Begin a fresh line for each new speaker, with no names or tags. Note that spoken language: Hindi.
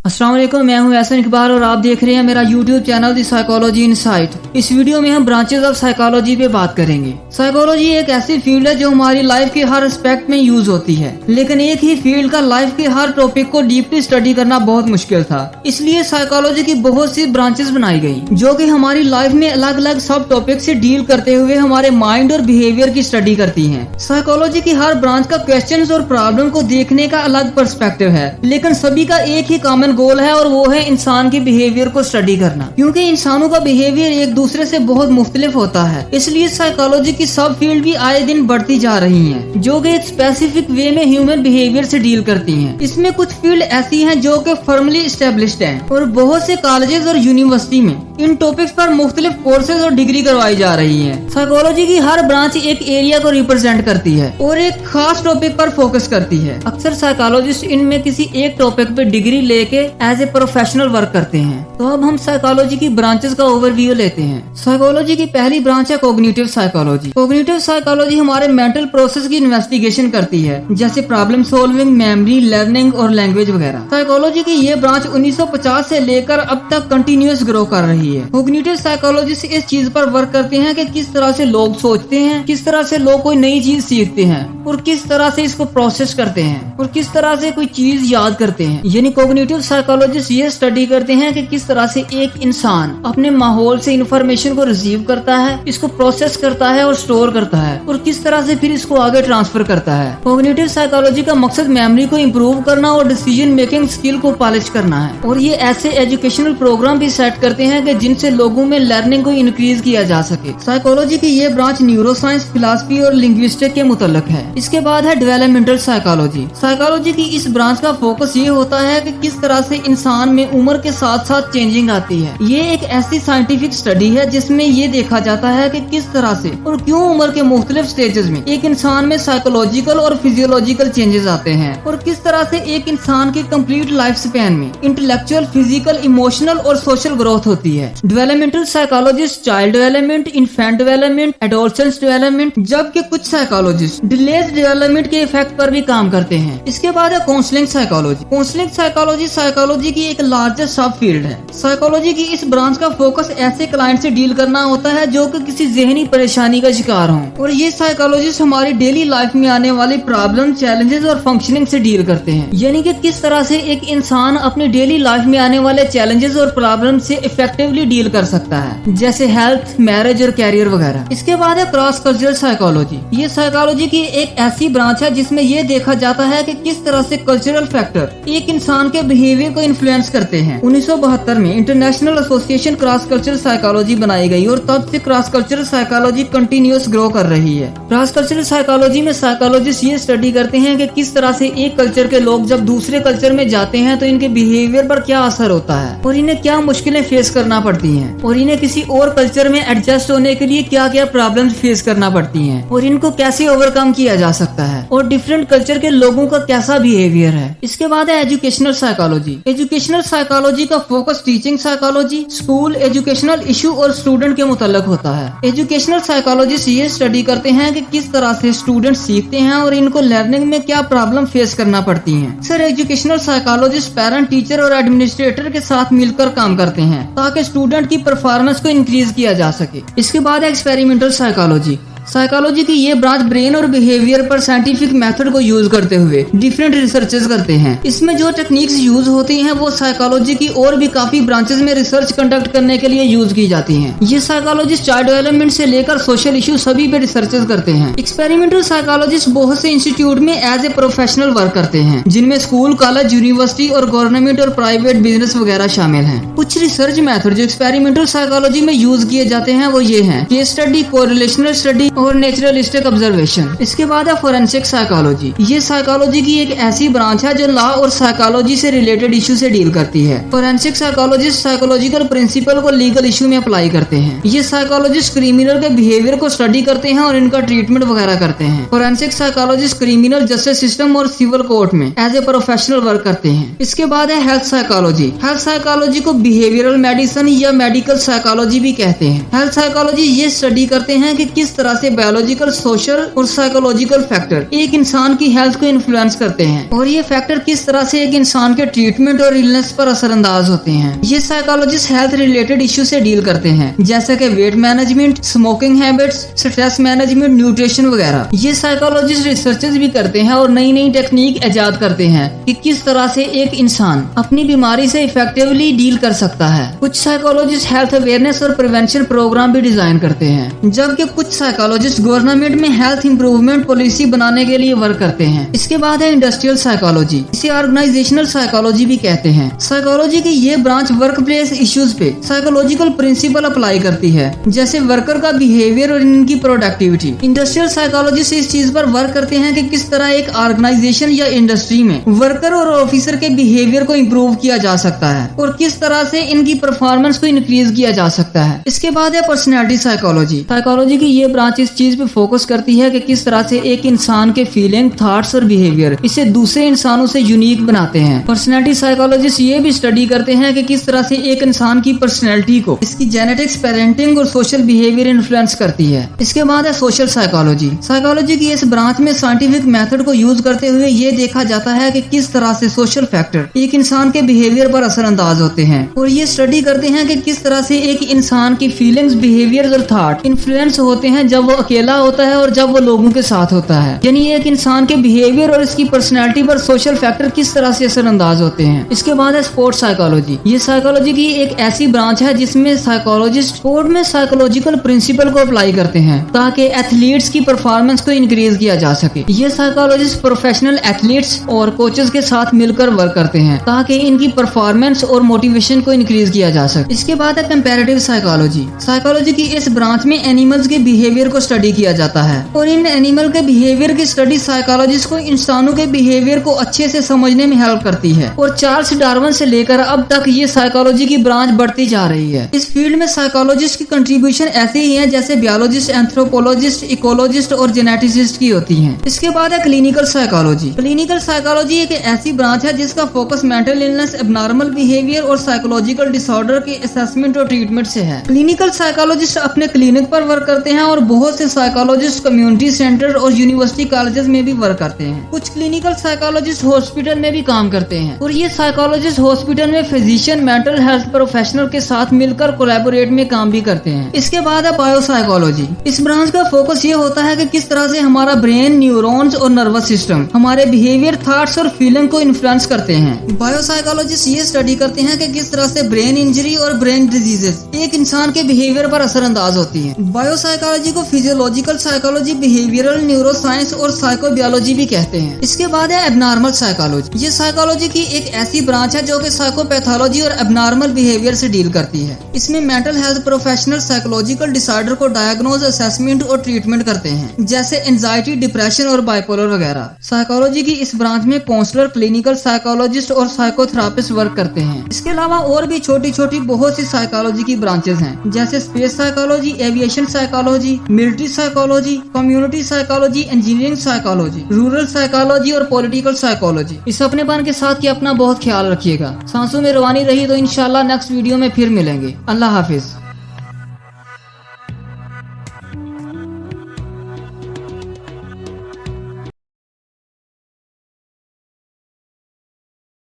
अस्सलाम वालेकुम, मैं हूं एहसन इकबाल और आप देख रहे हैं मेरा YouTube चैनल दी साइकोलॉजी इनसाइट। इस वीडियो में हम ब्रांचेस ऑफ साइकोलॉजी पे बात करेंगे। साइकोलॉजी एक ऐसी फील्ड है जो हमारी लाइफ के हर एस्पेक्ट में यूज होती है, लेकिन एक ही फील्ड का लाइफ के हर टॉपिक को डीपली स्टडी करना बहुत मुश्किल था। इसलिए साइकोलॉजी की बहुत सी ब्रांचेस बनाई गई जो कि हमारी लाइफ में अलग अलग सब टॉपिक से डील करते हुए हमारे माइंड और बिहेवियर की स्टडी करती है। साइकोलॉजी की हर ब्रांच का क्वेश्चन और प्रॉब्लम को देखने का अलग पर्सपेक्टिव है, लेकिन सभी का एक ही कॉमन गोल है और वो है इंसान के बिहेवियर को स्टडी करना। क्योंकि इंसानों का बिहेवियर एक दूसरे से बहुत मुख्तलिफ होता है, इसलिए साइकोलॉजी की सब फील्ड भी आए दिन बढ़ती जा रही हैं, जो कि एक स्पेसिफिक वे में ह्यूमन बिहेवियर से डील करती हैं। इसमें कुछ फील्ड ऐसी हैं जो कि फॉर्मली एस्टेब्लिश्ड हैं और बहुत से कॉलेजेस और यूनिवर्सिटी में इन टॉपिक्स पर मुख्तलिफ कोर्सेज और डिग्री करवाई जा रही है। साइकोलॉजी की हर ब्रांच एक एरिया को रिप्रेजेंट करती है और एक खास टॉपिक पर फोकस करती है। अक्सर साइकोलॉजिस्ट इनमें किसी एक टॉपिक पे डिग्री लेके एज ए प्रोफेशनल वर्क करते हैं। तो अब हम साइकोलॉजी की ब्रांचेस का ओवरव्यू लेते हैं। साइकोलॉजी की पहली ब्रांच है कोग्निटिव साइकोलॉजी। कोग्निटिव साइकोलॉजी हमारे मेंटल प्रोसेस की इन्वेस्टिगेशन करती है, जैसे प्रॉब्लम सॉल्विंग, मेमोरी, लर्निंग और लैंग्वेज वगैरह। साइकोलॉजी की ये ब्रांच 1950 से लेकर अब तक कंटिन्यूअस ग्रो कर रही है। कोग्निटिव साइकोलॉजिस्ट इस चीज पर वर्क करते हैं कि किस तरह से लोग सोचते हैं, किस तरह से लोग कोई नई चीज सीखते हैं और किस तरह से इसको प्रोसेस करते हैं और किस तरह से कोई चीज याद करते हैं। यानी कोग्निटिव साइकोलॉजिस्ट ये स्टडी करते हैं कि किस तरह से एक इंसान अपने माहौल से इंफॉर्मेशन को रिसीव करता है, इसको प्रोसेस करता है और स्टोर करता है और किस तरह से फिर इसको आगे ट्रांसफर करता है। कोग्निटिव साइकोलॉजी का मकसद मेमोरी को इम्प्रूव करना और डिसीजन मेकिंग स्किल को पॉलिश करना है और ये ऐसे एजुकेशनल प्रोग्राम भी सेट करते हैं कि जिनसे लोगों में लर्निंग को इंक्रीज किया जा सके। साइकोलॉजी की ये ब्रांच न्यूरो साइंस, फिलॉसफी और लिंग्विस्टिक के मुतल्लिक है। इसके बाद है डेवलपमेंटल साइकोलॉजी। साइकोलॉजी की इस ब्रांच का फोकस ये होता है कि किस तरह से इंसान में उम्र के साथ साथ चेंजिंग आती है। ये एक ऐसी साइंटिफिक स्टडी है जिसमें ये देखा जाता है कि किस तरह से और क्यों उम्र के मुख्तलिफ स्टेजेस में एक इंसान में साइकोलॉजिकल और फिजियोलॉजिकल चेंजेस आते हैं और किस तरह से एक इंसान की कंप्लीट लाइफ स्पैन में इंटेलेक्चुअल, फिजिकल, इमोशनल और सोशल ग्रोथ होती है। Developmental psychologist child development, infant development, adolescence development, जबकि कुछ साइकोलॉजिस्ट डिलेड डेवलपमेंट के इफेक्ट पर भी काम करते हैं। इसके बाद है counselling psychology. Counselling psychology psychology की एक लार्जेस्ट सब फील्ड है। साइकोलॉजी की इस ब्रांच का फोकस ऐसे क्लाइंट से डील करना होता है जो कि किसी जहनी परेशानी का शिकार हों और ये साइकोलॉजिस्ट हमारी डेली लाइफ में आने वाली प्रॉब्लम, चैलेंजेस और फंक्शनिंग से डील करते हैं। यानी कि किस तरह से एक इंसान अपनी डेली लाइफ में आने वाले चैलेंजेस और प्रॉब्लम से इफेक्टिवली डील कर सकता है, जैसे हेल्थ, मैरिज और कैरियर वगैरह। इसके बाद है क्रॉस कल्चरल साइकोलॉजी। ये साइकोलॉजी की एक ऐसी ब्रांच है जिसमें ये देखा जाता है कि किस तरह से कल्चरल फैक्टर एक इंसान के बिहेवियर को इन्फ्लुएंस करते हैं। 1972 में international association cross cultural psychology बनाई गई और तब से cross cultural psychology continuous grow कर रही है। क्रॉस कल्चरल साइकोलॉजी में साइकोलॉजिस्ट ये स्टडी करते हैं कि किस तरह से एक कल्चर के लोग जब दूसरे कल्चर में जाते हैं तो इनके बिहेवियर पर क्या असर होता है और इन्हें क्या मुश्किलें फेस करना पड़ती हैं और इन्हें किसी और कल्चर में एडजस्ट होने के लिए क्या क्या प्रॉब्लम्स फेस करना पड़ती हैं और इनको कैसे ओवरकम किया जा सकता है और डिफरेंट कल्चर के लोगों का कैसा बिहेवियर है। इसके बाद है एजुकेशनल साइकोलॉजी। एजुकेशनल साइकोलॉजी का focus teaching psychology, school, educational issue और स्टूडेंट के मुताल्लिक होता है। एजुकेशनल साइकोलॉजिस्ट ये स्टडी करते हैं कि किस तरह से स्टूडेंट सीखते हैं और इनको लर्निंग में क्या प्रॉब्लम फेस करना पड़ती है। Sir educational psychologist parent, teacher और एडमिनिस्ट्रेटर के साथ मिलकर काम करते हैं ताकि स्टूडेंट की परफॉर्मेंस को इंक्रीज किया जा सके। इसके बाद है एक्सपेरिमेंटल साइकोलॉजी। साइकोलॉजी की ये ब्रांच ब्रेन और बिहेवियर पर साइंटिफिक मेथड को यूज करते हुए डिफरेंट रिसर्चेस करते हैं। इसमें जो टेक्निक्स यूज होती हैं वो साइकोलॉजी की और भी काफी ब्रांचेस में रिसर्च कंडक्ट करने के लिए यूज की जाती हैं। ये साइकोलॉजिस्ट चाइल्ड डेवलपमेंट से लेकर सोशल इशू सभी पे रिसर्चेस करते हैं। एक्सपेरिमेंटल साइकोलॉजिस्ट बहुत से इंस्टीट्यूट में एज ए प्रोफेशनल वर्क करते हैं, जिनमें स्कूल, कॉलेज, यूनिवर्सिटी और गवर्नमेंट और प्राइवेट बिजनेस वगैरह शामिल हैं। कुछ रिसर्च मेथड जो एक्सपेरिमेंटल साइकोलॉजी में यूज किए जाते हैं वो ये हैं: केस स्टडी, कोरिलेशनल स्टडी और नेचुरलिस्टिक ऑब्जर्वेशन। इसके बाद है फोरेंसिक साइकोलॉजी। ये साइकोलॉजी की एक ऐसी ब्रांच है जो लॉ और साइकोलॉजी से रिलेटेड इशू से डील करती है। फोरेंसिक साइकोलॉजिस्ट साइकोलॉजिकल प्रिंसिपल को लीगल इशू में अप्लाई करते हैं। ये साइकोलॉजिस्ट क्रिमिनल के बिहेवियर को स्टडी करते हैं और इनका ट्रीटमेंट वगैरह करते हैं। Forensic psychologist criminal justice system और सिविल कोर्ट में एज ए प्रोफेशनल वर्क करते हैं। इसके बाद है हेल्थ साइकोलॉजी। हेल्थ साइकोलॉजी को बिहेवियरल मेडिसिन या मेडिकल साइकोलॉजी भी कहते हैं। हेल्थ साइकोलॉजी ये स्टडी करते हैं कि किस तरह से बायोलॉजिकल, सोशल और साइकोलॉजिकल फैक्टर एक इंसान की हेल्थ को इन्फ्लुएंस करते हैं और ये फैक्टर किस तरह से एक इंसान के ट्रीटमेंट और इलनेस पर असरअंदाज होते हैं। ये साइकोलॉजिस्ट हेल्थ रिलेटेड इश्यू से डील करते हैं, जैसे कि weight management, smoking habits, stress management, nutrition वगैरह। ये साइकोलॉजिस्ट रिसर्चेस भी करते हैं और नई नई टेक्निक इजाद करते हैं कि किस तरह से एक इंसान अपनी बीमारी से इफेक्टिवली डील कर सकता है। कुछ साइकोलॉजिस्ट हेल्थ अवेयरनेस और प्रिवेंशन प्रोग्राम भी डिजाइन करते हैं, जबकि कुछ साइकोलॉजिस्ट गवर्नमेंट में हेल्थ इंप्रूवमेंट पॉलिसी बनाने के लिए वर्क करते हैं। इसके बाद है इंडस्ट्रियल साइकोलॉजी, इसे ऑर्गेनाइजेशनल साइकोलॉजी भी कहते हैं। साइकोलॉजी की ये ब्रांच वर्क प्लेस इश्यूज पे साइकोलॉजिकल प्रिंसिपल अप्लाई करती है, जैसे वर्कर का बिहेवियर और इनकी प्रोडक्टिविटी। इंडस्ट्रियल साइकोलॉजिस्ट इस चीज पर वर्क करते हैं कि किस तरह एक ऑर्गेनाइजेशन या इंडस्ट्री में वर्कर और ऑफिसर के बिहेवियर को इम्प्रूव किया जा सकता है और किस तरह से इनकी परफॉर्मेंस को इंक्रीज किया जा सकता है। इसके बाद है पर्सनैलिटी साइकोलॉजी। साइकोलॉजी की ये ब्रांच इस चीज पे फोकस करती है कि किस तरह से एक इंसान के फीलिंग, थॉट्स और बिहेवियर इसे दूसरे इंसानों से यूनिक बनाते हैं। पर्सनैलिटी साइकोलॉजिस्ट ये भी स्टडी करते हैं कि किस तरह से एक इंसान की पर्सनैलिटी को इसकी जेनेटिक्स, पेरेंटिंग और सोशल बिहेवियर इन्फ्लुएंस करती है। इसके बाद है सोशल साइकोलॉजी। साइकोलॉजी की इस ब्रांच में साइंटिफिक मेथड को यूज करते हुए ये देखा जाता है कि किस तरह से सोशल फैक्टर एक इंसान के बिहेवियर पर असरअंदाज होते हैं और ये स्टडी करते हैं कि किस तरह से एक इंसान की फीलिंग्स, बिहेवियर और थॉट इन्फ्लुएंस होते हैं जब वो अकेला होता है और जब वो लोगों के साथ होता है। यानी एक इंसान के बिहेवियर और इसकी पर्सनैलिटी पर सोशल फैक्टर किस तरह से असरअंदाज होते हैं। इसके बाद है स्पोर्ट्स साइकोलॉजी। ये साइकोलॉजी की एक ऐसी ब्रांच है जिसमें साइकोलॉजिस्ट स्पोर्ट में साइकोलॉजिकल प्रिंसिपल को अप्लाई करते हैं ताकि एथलीट्स की परफॉर्मेंस को इंक्रीज किया जा सके। ये साइकोलॉजिस्ट प्रोफेशनल एथलीट्स और कोचेस के साथ मिलकर वर्क करते हैं ताकि इनकी परफॉर्मेंस और मोटिवेशन को इंक्रीज किया जा सके। इसके बाद है कंपैरेटिव साइकोलॉजी। साइकोलॉजी की इस ब्रांच में एनिमल्स के बिहेवियर को स्टडी किया जाता है और इन एनिमल के बिहेवियर की स्टडी साइकोलॉजिस्ट को इंसानों के बिहेवियर को अच्छे से समझने में हेल्प करती है और चार्ल्स डार्विन से लेकर अब तक ये साइकोलॉजी की ब्रांच बढ़ती जा रही है। इस फील्ड में साइकोलॉजिस्ट की कंट्रीब्यूशन ऐसे ही है जैसे बायोलॉजिस्ट, एंथ्रोपोलॉजिस्ट, इकोलॉजिस्ट और जेनेटिसिस्ट की होती है। इसके बाद है क्लिनिकल साइकोलॉजी। क्लिनिकल साइकोलॉजी एक ऐसी ब्रांच है जिसका focus mental illness, abnormal behaviour और साइकोलॉजिकल डिसऑर्डर के असेसमेंट और ट्रीटमेंट से है। क्लिनिकल साइकोलॉजिस्ट अपने क्लिनिक पर वर्क करते हैं और बहुत से साइकोलॉजिस्ट कम्युनिटी सेंटर और यूनिवर्सिटी कॉलेजेस में भी वर्क करते हैं। कुछ क्लिनिकल साइकोलॉजिस्ट हॉस्पिटल में भी काम करते हैं और ये साइकोलॉजिस्ट हॉस्पिटल में फिजिशियन, मेंटल हेल्थ प्रोफेशनल के साथ मिलकर कोलैबोरेट में काम भी करते हैं। इसके बाद है बायोसाइकोलॉजी। इस ब्रांच का फोकस ये होता है कि किस तरह से हमारा ब्रेन, न्यूरॉन्स और नर्वस सिस्टम हमारे बिहेवियर, थॉट्स और फीलिंग को इन्फ्लुएंस करते हैं। बायोसाइकोलॉजिस्ट ये स्टडी करते हैं कि किस तरह से ब्रेन इंजरी और ब्रेन डिजीजेस एक इंसान के बिहेवियर पर असरअंदाज होती है। बायोसाइकोलॉजी को फिजियोलॉजिकल साइकोलॉजी, बिहेवियरल न्यूरोसाइंस और साइकोबायोलॉजी भी कहते हैं। इसके बाद है एबनॉर्मल साइकोलॉजी। ये साइकोलॉजी की एक ऐसी ब्रांच है जो कि साइकोपैथोलॉजी और एबनॉर्मल बिहेवियर से डील करती है। इसमें mental health professional psychological disorder को डायग्नोज, असेसमेंट और ट्रीटमेंट करते हैं, जैसे एंजाइटी, डिप्रेशन और बाइपोलर वगैरह। साइकोलॉजी की इस ब्रांच में काउंसलर, क्लिनिकल साइकोलॉजिस्ट और साइकोथेरापिस्ट वर्क करते हैं। इसके अलावा और भी छोटी छोटी बहुत सी साइकोलॉजी की ब्रांचेस हैं, जैसे space psychology, aviation psychology, military psychology, community psychology, engineering psychology, rural psychology और पॉलिटिकल साइकोलॉजी। इस अपनेपन के साथ कि अपना बहुत ख्याल रखिएगा। सांसों में रवानी रही तो इंशाल्लाह नेक्स्ट वीडियो में फिर मिलेंगे। अल्लाह हाफिज।